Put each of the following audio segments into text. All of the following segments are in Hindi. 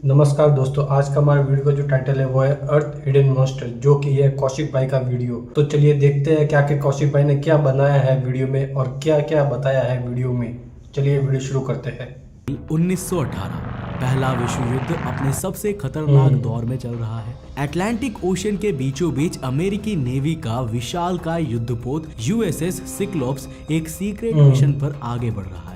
नमस्कार दोस्तों, आज का हमारा वीडियो का जो टाइटल है वो है अर्थ हिडन मॉन्स्टर, जो कि है कौशिक भाई का वीडियो। तो चलिए देखते हैं कि आखिर कौशिक भाई ने क्या बनाया है वीडियो में और क्या क्या बताया है वीडियो में। चलिए वीडियो शुरू करते हैं। 1918 पहला विश्व युद्ध अपने सबसे खतरनाक दौर में चल रहा है। अटलांटिक ओशन के बीचों बीच अमेरिकी नेवी का विशालकाय युद्धपोत यूएसएस सिक्लोप्स एक सीक्रेट मिशन पर आगे बढ़ रहा है।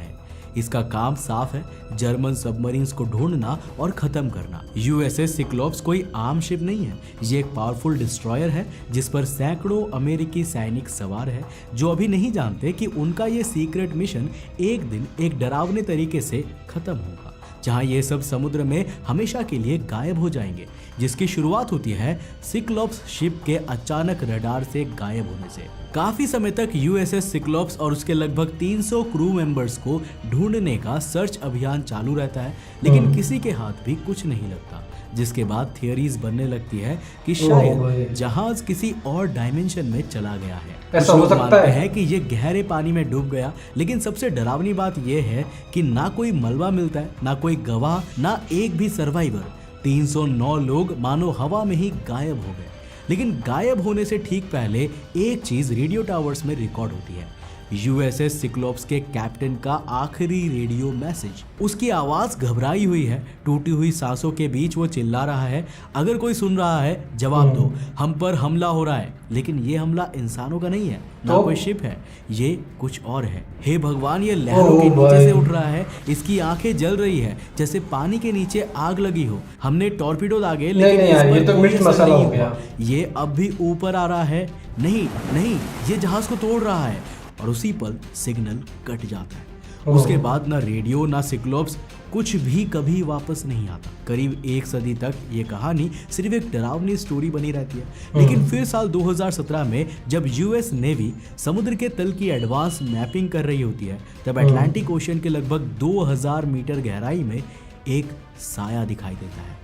इसका काम साफ है, जर्मन सबमरीन्स को ढूंढना और खत्म करना। यूएसएस सिक्लोप्स कोई आम शिप नहीं है, ये एक पावरफुल डिस्ट्रॉयर है जिस पर सैकड़ों अमेरिकी सैनिक सवार है, जो अभी नहीं जानते कि उनका ये सीक्रेट मिशन एक दिन एक डरावने तरीके से खत्म होगा, जहां ये सब समुद्र में हमेशा के लिए गायब हो जाएंगे। जिसकी शुरुआत होती है सिक्लोप्स शिप के अचानक रडार से गायब होने से। काफी समय तक यूएसएस सिक्लोप्स और उसके लगभग 300 क्रू मेंबर्स को ढूंढने का सर्च अभियान चालू रहता है, लेकिन किसी के हाथ भी कुछ नहीं लगता। जिसके बाद थियरीज बनने लगती है कि शायद जहाज किसी और डायमेंशन में चला गया है। ऐसा हो सकता है कि ये गहरे पानी में डूब गया, लेकिन सबसे डरावनी बात यह है कि ना कोई मलबा मिलता है, ना कोई गवाह, ना एक भी सर्वाइवर। 309 लोग मानो हवा में ही गायब हो गए। लेकिन गायब होने से ठीक पहले एक चीज रेडियो टावर्स में रिकॉर्ड होती है, यूएसएस सिक्लोप्स के कैप्टन का आखिरी रेडियो मैसेज। उसकी आवाज घबराई हुई है, टूटी हुई सांसों के बीच वो चिल्ला रहा है, अगर कोई सुन रहा है जवाब दो, हम पर हमला हो रहा है। लेकिन ये हमला इंसानों का नहीं है, ना कोई शिप है, ये कुछ और है। हे भगवान, ये लहरों के नीचे से उठ रहा है, इसकी आंखें जल रही है जैसे पानी के नीचे आग लगी हो। हमने टॉर्पीडो दागे, लेकिन ये तो मिर्च मसाला हो गया। ये अब भी ऊपर आ रहा है। नहीं नहीं, ये जहाज को तोड़ रहा है। और उसी पल सिग्नल कट जाता है। उसके बाद ना रेडियो ना सिक्लोप्स, कुछ भी कभी वापस नहीं आता। करीब एक सदी तक ये कहानी सिर्फ एक डरावनी स्टोरी बनी रहती है। लेकिन फिर साल 2017 में जब यूएस नेवी समुद्र के तल की एडवांस मैपिंग कर रही होती है, तब अटलांटिक ओशन के लगभग 2000 मीटर गहराई में एक साया दिखाई देता है।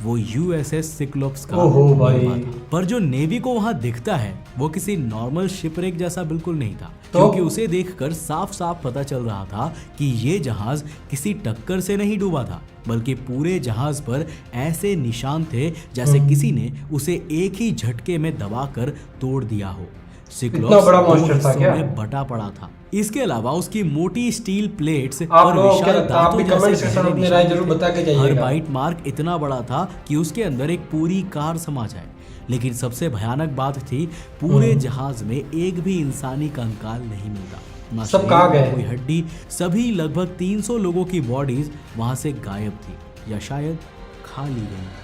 वो यूएसएस सिक्लोप्स का मलबा था। पर जो नेवी को वहां दिखता है वो किसी नॉर्मल शिपरेक जैसा बिल्कुल नहीं था, क्योंकि उसे देखकर साफ साफ पता चल रहा था कि ये जहाज किसी टक्कर से नहीं डूबा था, बल्कि पूरे जहाज पर ऐसे निशान थे जैसे किसी ने उसे एक ही झटके में दबाकर तोड़ दिया हो। सिक्लोप्स बड़ा मॉन्स्टर था क्या? में बटा पड़ा था। इसके अलावा उसकी मोटी स्टील प्लेट्स और विशाल दांतों जैसे जरूर बता के जाइएगा। हर बाइट मार्क इतना बड़ा था कि उसके अंदर एक पूरी कार समा जाए। लेकिन सबसे भयानक बात थी, पूरे जहाज में एक भी इंसानी कंकाल नहीं मिलता। सब कहाँ गए? कोई हड्डी। सभी लगभग 300 लोगों की बॉडीज वहां से गायब थी, या शायद खा ली गई थी।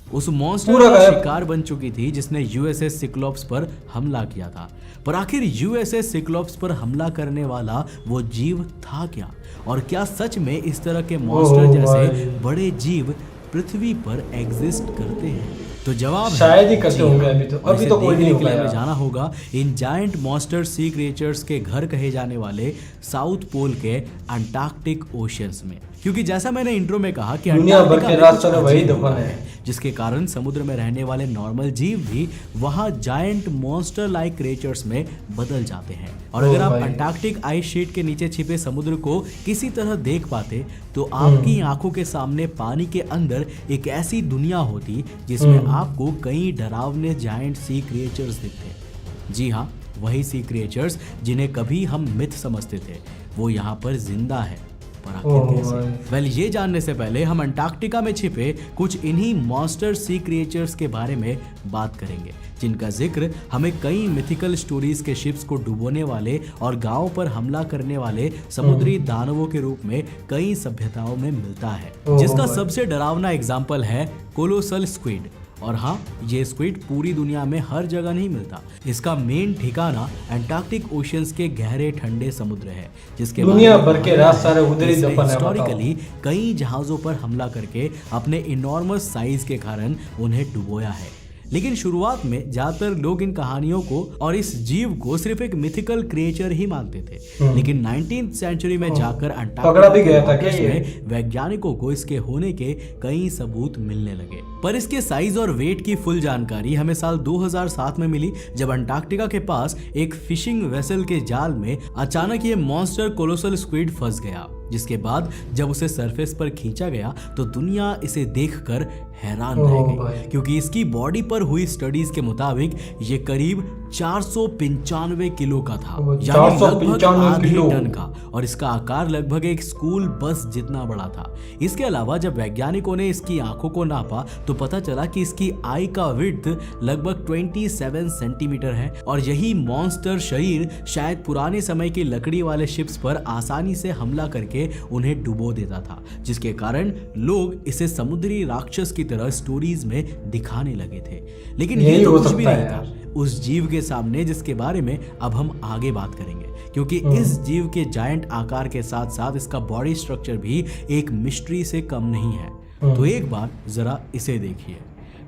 उस मॉन्स्टर का शिकार बन चुकी थी जिसने यूएसएस सिक्लोप्स पर हमला किया था। पर आखिर यूएसएस सिक्लोप्स पर हमला करने वाला वो जीव था क्या? और क्या सच में इस तरह के मॉन्स्टर जैसे बड़े जीव पृथ्वी पर एग्जिस्ट करते हैं? तो जवाब शायद ही करते होंगे। अभी तो कोई नहीं हमें जाना होगा इन जायंट मॉन्स्टर सी क्रिएचर्स के घर कहे जाने वाले साउथ पोल के अंटार्कटिक ओशियंस में। क्योंकि जैसा मैंने इंट्रो में कहा कि दुनिया भर के रास्ते में वही दफन है, जिसके कारण समुद्र में रहने वाले नॉर्मल जीव भी वहां जायंट मॉन्स्टर लाइक क्रिएचर्स में बदल जाते हैं। और अगर आप अंटार्कटिक आइस शीट के नीचे छिपे समुद्र को किसी तरह देख पाते, तो आपकी आंखों के सामने पानी के अंदर एक ऐसी दुनिया होती जिसमें आपको कई डरावने जायंट सी क्रिएचर्स दिखते। जी हाँ, वही सी क्रिएचर्स जिन्हें कभी हम मिथ समझते थे, वो यहाँ पर जिंदा है। पर आखिर कैसे? वेल, ये जानने से पहले हम अंटार्कटिका में छिपे कुछ इन्हीं मॉन्स्टर सी क्रिएचर्स के बारे में बात करेंगे, जिनका जिक्र हमें कई मिथिकल स्टोरीज के शिप्स को डुबोने वाले और गांवों पर हमला करने वाले समुद्री दानवों के रूप में कई सभ्यताओं में मिलता है। जिसका सबसे डरावना एग्जाम्पल है कोलोसल स्क्विड। और हाँ, ये स्क्विड पूरी दुनिया में हर जगह नहीं मिलता। इसका मेन ठिकाना अंटार्कटिक ओशियंस के गहरे ठंडे समुद्र है, जिसके दुनिया भर के राज सारे उधर ही दफन है। हिस्टोरिकली कई जहाजों पर हमला करके अपने इनॉर्मस साइज के कारण उन्हें डुबोया है। लेकिन शुरुआत में ज्यादातर लोग इन कहानियों को और इस जीव को सिर्फ एक मिथिकल क्रिएचर ही मानते थे। लेकिन 19th सेंचुरी में जाकर अंटार्कटिका में वैज्ञानिकों को इसके होने के कई सबूत मिलने लगे। पर इसके साइज और वेट की फुल जानकारी हमें साल 2007 में मिली, जब अंटार्कटिका के पास एक फिशिंग वेसल के जाल में अचानक ये मॉन्स्टर कोलोसल स्क्विड फंस गया। जिसके बाद जब उसे सरफेस पर खींचा गया तो दुनिया इसे देखकर हैरान ओह रह गई, भाई। क्योंकि इसकी बॉडी पर हुई स्टडीज के मुताबिक ये करीब 495 किलो का था, ओह, यानी लगभग 495 आधे किलो। टन का, और इसका आकार लगभग एक स्कूल बस जितना बड़ा था। इसके अलावा जब वैज्ञानिकों ने इसकी आंखों को नापा तो पता चला कि इसकी आई का विड्थ लगभग 27 सेंटीमीटर है, और यही मॉन्स्टर शरीर शायद पुराने समय की लकड़ी वाले शिप्स पर आसानी से हमला करके उन्हें डुबो देता था, जिसके कारण लोग इसे समुद्री राक्षस की तरह स्टोरीज में दिखाने लगे थे। लेकिन ये यही तो हो कुछ भी सकता नहीं है था यार। उस जीव के सामने, जिसके बारे में अब हम आगे बात करेंगे, क्योंकि इस जीव के जायंट आकार के साथ साथ इसका बॉडी स्ट्रक्चर भी एक मिस्ट्री से कम नहीं है। तो एक बार जरा इसे देखिए।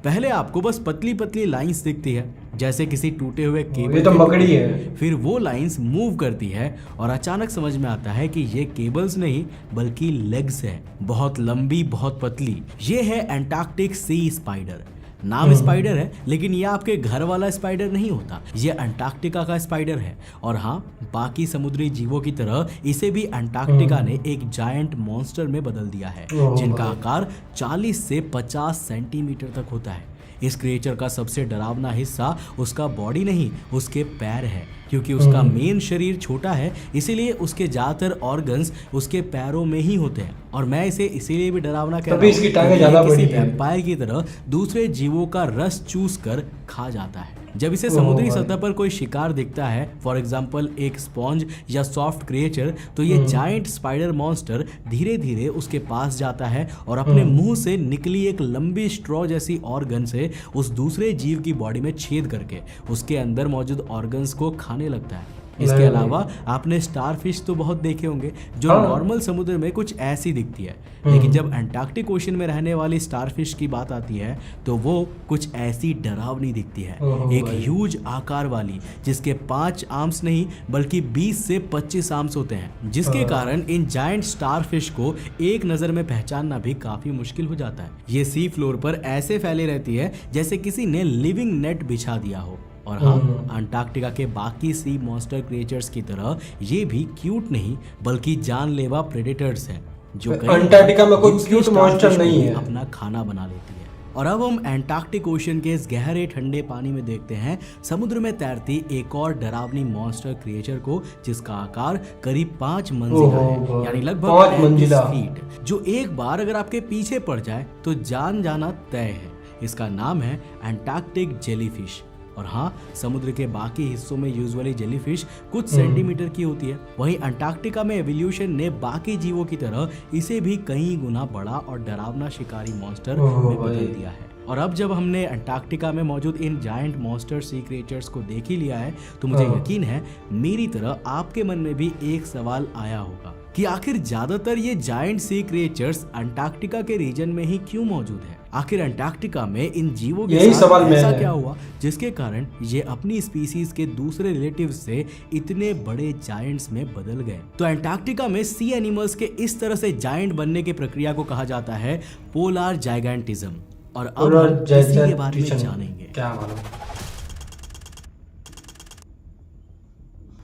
पहले आपको बस पतली पतली लाइंस दिखती है, जैसे किसी टूटे हुए केबल ये तो के मकड़ी टुकड़े। है। फिर वो लाइंस मूव करती है और अचानक समझ में आता है कि ये केबल्स नहीं बल्कि लेग्स है, बहुत लंबी, बहुत पतली। ये है एंटार्क्टिक सी स्पाइडर। नाम स्पाइडर है, लेकिन ये आपके घर वाला स्पाइडर नहीं होता, ये अंटार्कटिका का स्पाइडर है। और हाँ, बाकी समुद्री जीवों की तरह इसे भी अंटार्कटिका ने एक जायंट मॉन्स्टर में बदल दिया है, ओह जिनका भाई। आकार 40 से 50 सेंटीमीटर तक होता है। इस क्रिएचर का सबसे डरावना हिस्सा उसका बॉडी नहीं, उसके पैर है, क्योंकि उसका मेन शरीर छोटा है, इसीलिए उसके ज्यादातर ऑर्गन्स उसके पैरों में ही होते हैं। और मैं इसे इसीलिए भी डरावना कह रहा तभी हूं इसकी टांगें क्योंकि ये ज्यादा किसी बड़ी हैं। वैम्पायर की तरह दूसरे जीवों का रस चूस कर खा जाता है। जब इसे समुद्री भाई। सतह पर कोई शिकार दिखता है, फॉर एग्जाम्पल एक स्पॉन्ज या सॉफ्ट क्रिएचर, तो ये जायंट स्पाइडर मॉन्स्टर धीरे धीरे उसके पास जाता है और अपने मुंह से निकली एक लंबी स्ट्रॉ जैसी ऑर्गन से उस दूसरे जीव की बॉडी में छेद करके उसके अंदर मौजूद ऑर्गन्स को खाने लगता है। इसके नहीं। अलावा आपने स्टारफिश तो बहुत देखे होंगे जो हाँ। नॉर्मल समुद्र में कुछ ऐसी दिखती है, लेकिन जब अंटार्कटिक ओशन में रहने वाली स्टारफिश की बात आती है तो वो कुछ ऐसी डरावनी दिखती है। ओह एक भाई। ह्यूज आकार वाली, जिसके 5 आर्म्स नहीं बल्कि 20 से 25 आर्म्स होते हैं, जिसके कारण इन जायंट स्टारफिश को एक नजर में पहचानना भी काफी मुश्किल हो जाता है। ये सी फ्लोर पर ऐसे फैले रहती है जैसे किसी ने लिविंग नेट बिछा दिया हो। और हाँ, अंटार्कटिका के बाकी सी मॉन्स्टर क्रिएचर्स की तरह ये भी क्यूट नहीं बल्कि जानलेवा प्रेडेटर्स हैं, जो कई अंटार्कटिका में कोई दूसरे क्यूट मॉन्स्टर starfish को नहीं भी है। अपना खाना बना लेती है। और अब हम एंटार्क्टिक ओशन के इस गहरे ठंडे पानी में देखते हैं समुद्र में तैरती एक और डरावनी मॉन्स्टर क्रिएचर को, जिसका आकार करीब 5 मंजिला है, यानी लगभग 5 मंजिला। 35 फीट, जो एक बार अगर आपके पीछे पड़ जाए तो जान जाना तय है। इसका नाम है एंटार्क्टिक जेलीफिश। और हाँ, समुद्र के बाकी हिस्सों में यूजुअली जेलीफिश कुछ सेंटीमीटर की होती है, वहीं अंटार्कटिका में एवोल्यूशन ने बाकी जीवों की तरह इसे भी कई गुना बड़ा और डरावना शिकारी मॉन्स्टर में बदल दिया है। और अब जब हमने अंटार्कटिका में मौजूद इन जायंट मॉन्स्टर सी क्रिएचर्स को देख ही लिया है, तो मुझे यकीन है मेरी तरह आपके मन में भी एक सवाल आया होगा कि आखिर ज्यादातर ये जायंट सी क्रिएचर्स अंटार्कटिका के रीजन में ही क्यों मौजूद है। आखिर अंटार्कटिका में इन जीवों के यही साथ सवाल ऐसा मेरा क्या है। हुआ जिसके कारण ये अपनी स्पीसीज के दूसरे रिलेटिव्स से इतने बड़े जायंट्स में बदल गए। तो अंटार्कटिका में सी एनिमल्स के इस तरह से जायंट बनने की प्रक्रिया को कहा जाता है पोलर जाइगेंटिज्म। और अब हम इसी के बारे में जानेंगे। क्या मालूम।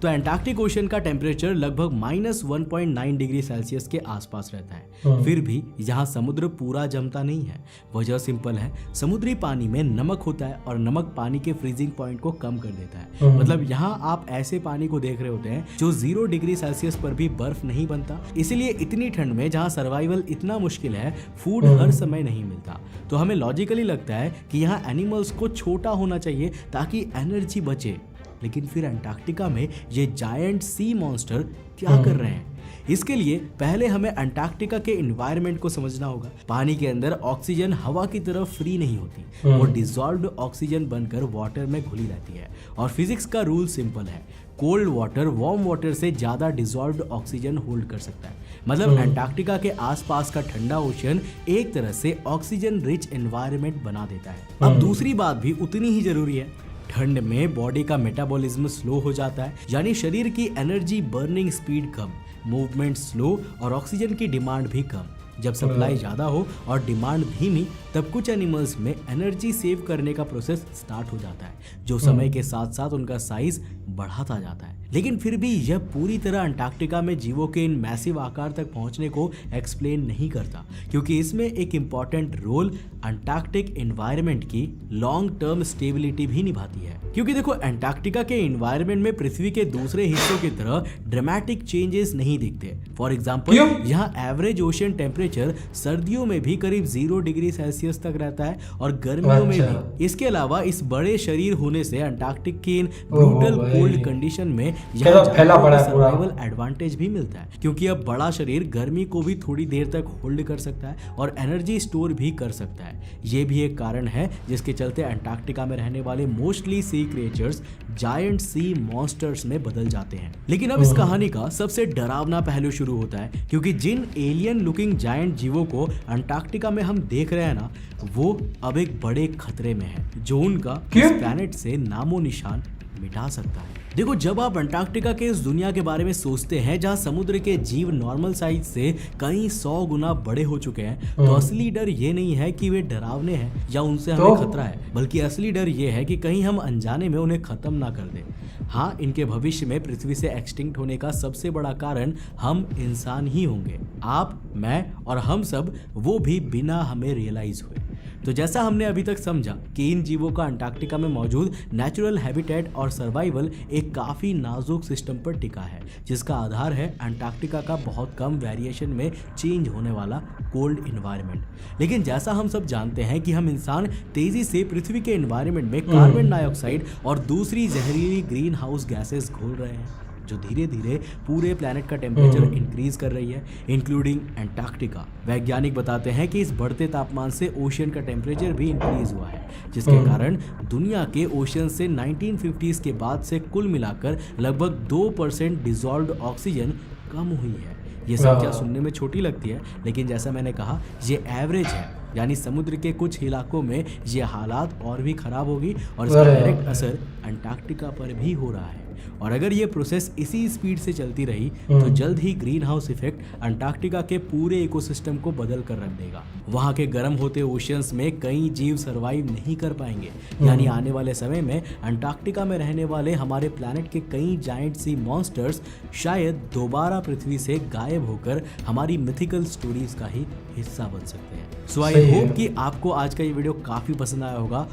तो एंटार्क्टिक ओशन का टेम्परेचर लगभग -1.9 डिग्री सेल्सियस के आसपास रहता है। फिर भी यहाँ समुद्र पूरा जमता नहीं है। वजह सिंपल है, समुद्री पानी में नमक होता है और नमक पानी के फ्रीजिंग पॉइंट को कम कर देता है। मतलब यहाँ आप ऐसे पानी को देख रहे होते हैं जो 0 डिग्री सेल्सियस पर भी बर्फ नहीं बनता। इसलिए इतनी ठंड में जहाँ सर्वाइवल इतना मुश्किल है, फूड हर समय नहीं मिलता, तो हमें लॉजिकली लगता है कि यहाँ एनिमल्स को छोटा होना चाहिए ताकि एनर्जी बचे। लेकिन फिर अंटार्कटिका में ये जायंट सी मॉन्स्टर क्या कर रहे हैं? इसके लिए पहले हमें अंटार्कटिका के एनवायरनमेंट को समझना होगा। पानी के अंदर ऑक्सीजन हवा की तरह फ्री नहीं होती, वो डिसॉल्व्ड ऑक्सीजन बनकर वाटर में घुली रहती है। और फिजिक्स का रूल सिंपल है, कोल्ड वाटर वार्म वाटर से ज्यादा डिसॉल्व्ड ऑक्सीजन होल्ड कर सकता है। मतलब अंटार्कटिका के आसपास का ठंडा ओशन एक तरह से ऑक्सीजन रिच एनवायरनमेंट बना देता है। अब दूसरी बात भी उतनी ही जरूरी है, ठंड में बॉडी का मेटाबॉलिज्म स्लो हो जाता है, यानी शरीर की एनर्जी बर्निंग स्पीड कम, मूवमेंट स्लो और ऑक्सीजन की डिमांड भी कम। जब सप्लाई ज़्यादा हो और डिमांड धीमी, तब कुछ एनिमल्स में एनर्जी सेव करने का प्रोसेस स्टार्ट हो जाता है, जो समय के साथ साथ उनका साइज बढ़ाता जाता है। लेकिन फिर भी यह पूरी तरह अंटार्कटिका में जीवों के इन मैसिव आकार तक पहुंचने को एक्सप्लेन नहीं करता, क्योंकि इसमें एक इम्पॉर्टेंट रोल अंटार्कटिक एनवायरनमेंट की लॉन्ग टर्म स्टेबिलिटी भी निभाती है। क्योंकि देखो, अंटार्कटिका के एनवायरनमेंट में पृथ्वी के दूसरे हिस्सों की तरह ड्रामेटिक चेंजेस नहीं दिखते। फॉर एग्जाम्पल, यहाँ एवरेज ओशन टेम्परेचर सर्दियों में भी करीब 0 डिग्री सेल्सियस तक रहता है और गर्मियों में भी। इसके अलावा इस बड़े शरीर होने से अंटार्कटिक की इन ब्रूटल कोल्ड कंडीशन में सर्वाइवल एडवांटेज भी मिलता है, क्योंकि अब बड़ा शरीर गर्मी को भी थोड़ी देर तक होल्ड कर सकता है और एनर्जी स्टोर भी कर सकता है। ये भी एक कारण है जिसके चलते अंटार्कटिका में रहने वाले मोस्टली सी क्रिएचर्स जायंट सी मॉन्स्टर्स में बदल जाते हैं। लेकिन अब इस कहानी का सबसे डरावना पहलू शुरू होता है, क्योंकि जिन एलियन लुकिंग जायंट जीवों को अंटार्कटिका में हम देख रहे हैं ना, वो अब एक बड़े खतरे में है, जो उनका इस प्लैनेट से नामो निशान मिटा सकता है। देखो, जब आप अंटार्कटिका के इस दुनिया के बारे में सोचते हैं जहां समुद्र के जीव नॉर्मल साइज से कई 100 गुना बड़े हो चुके हैं, तो असली डर ये नहीं है कि वे डरावने हैं या उनसे हमें खतरा है, बल्कि असली डर ये है कि कहीं हम अनजाने में उन्हें खत्म ना कर दें। हाँ, इनके भविष्य में पृथ्वी से एक्सटिंक्ट होने का सबसे बड़ा कारण हम इंसान ही होंगे, आप, मैं और हम सब, वो भी बिना हमें रियलाइज हुए। तो जैसा हमने अभी तक समझा कि इन जीवों का अंटार्कटिका में मौजूद नेचुरल हैबिटेट और सर्वाइवल एक काफ़ी नाजुक सिस्टम पर टिका है, जिसका आधार है अंटार्कटिका का बहुत कम वेरिएशन में चेंज होने वाला कोल्ड इन्वायरमेंट। लेकिन जैसा हम सब जानते हैं कि हम इंसान तेज़ी से पृथ्वी के इन्वायरमेंट में कार्बन डाइऑक्साइड और दूसरी जहरीली ग्रीन हाउस गैसेस घोल रहे हैं, जो धीरे धीरे पूरे प्लैनेट का टेम्परेचर इंक्रीज कर रही है, इंक्लूडिंग अंटार्कटिका। वैज्ञानिक बताते हैं कि इस बढ़ते तापमान से ओशन का टेम्परेचर भी इंक्रीज हुआ है, जिसके कारण दुनिया के ओशन से 1950s के बाद से कुल मिलाकर लगभग 2% डिजॉल्व्ड ऑक्सीजन कम हुई है। ये संख्या सुनने में छोटी लगती है, लेकिन जैसा मैंने कहा, ये एवरेज है, यानी समुद्र के कुछ इलाकों में ये हालात और भी खराब होगी और इसका डायरेक्ट असर अंटार्कटिका पर भी हो रहा है। और अगर ये प्रोसेस इसी स्पीड से चलती रही तो जल्द ही ग्रीन हाउस इफेक्ट अंटार्कटिका के पूरे इकोसिस्टम को बदल कर रख देगा। वहाँ के गर्म होते ओशियंस में कई जीव सरवाइव नहीं कर पाएंगे, यानी आने वाले समय में अंटार्कटिका में रहने वाले हमारे प्लैनेट के कई जायंट सी मॉन्स्टर्स शायद दोबारा पृथ्वी से गायब होकर हमारी मिथिकल स्टोरीज का ही हिस्सा बन सकते हैं। सो आई होप कि आपको आज का ये वीडियो काफ़ी पसंद आया होगा।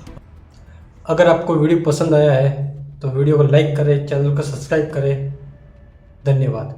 अगर आपको वीडियो पसंद आया है तो वीडियो को लाइक करें, चैनल को सब्सक्राइब करें। धन्यवाद।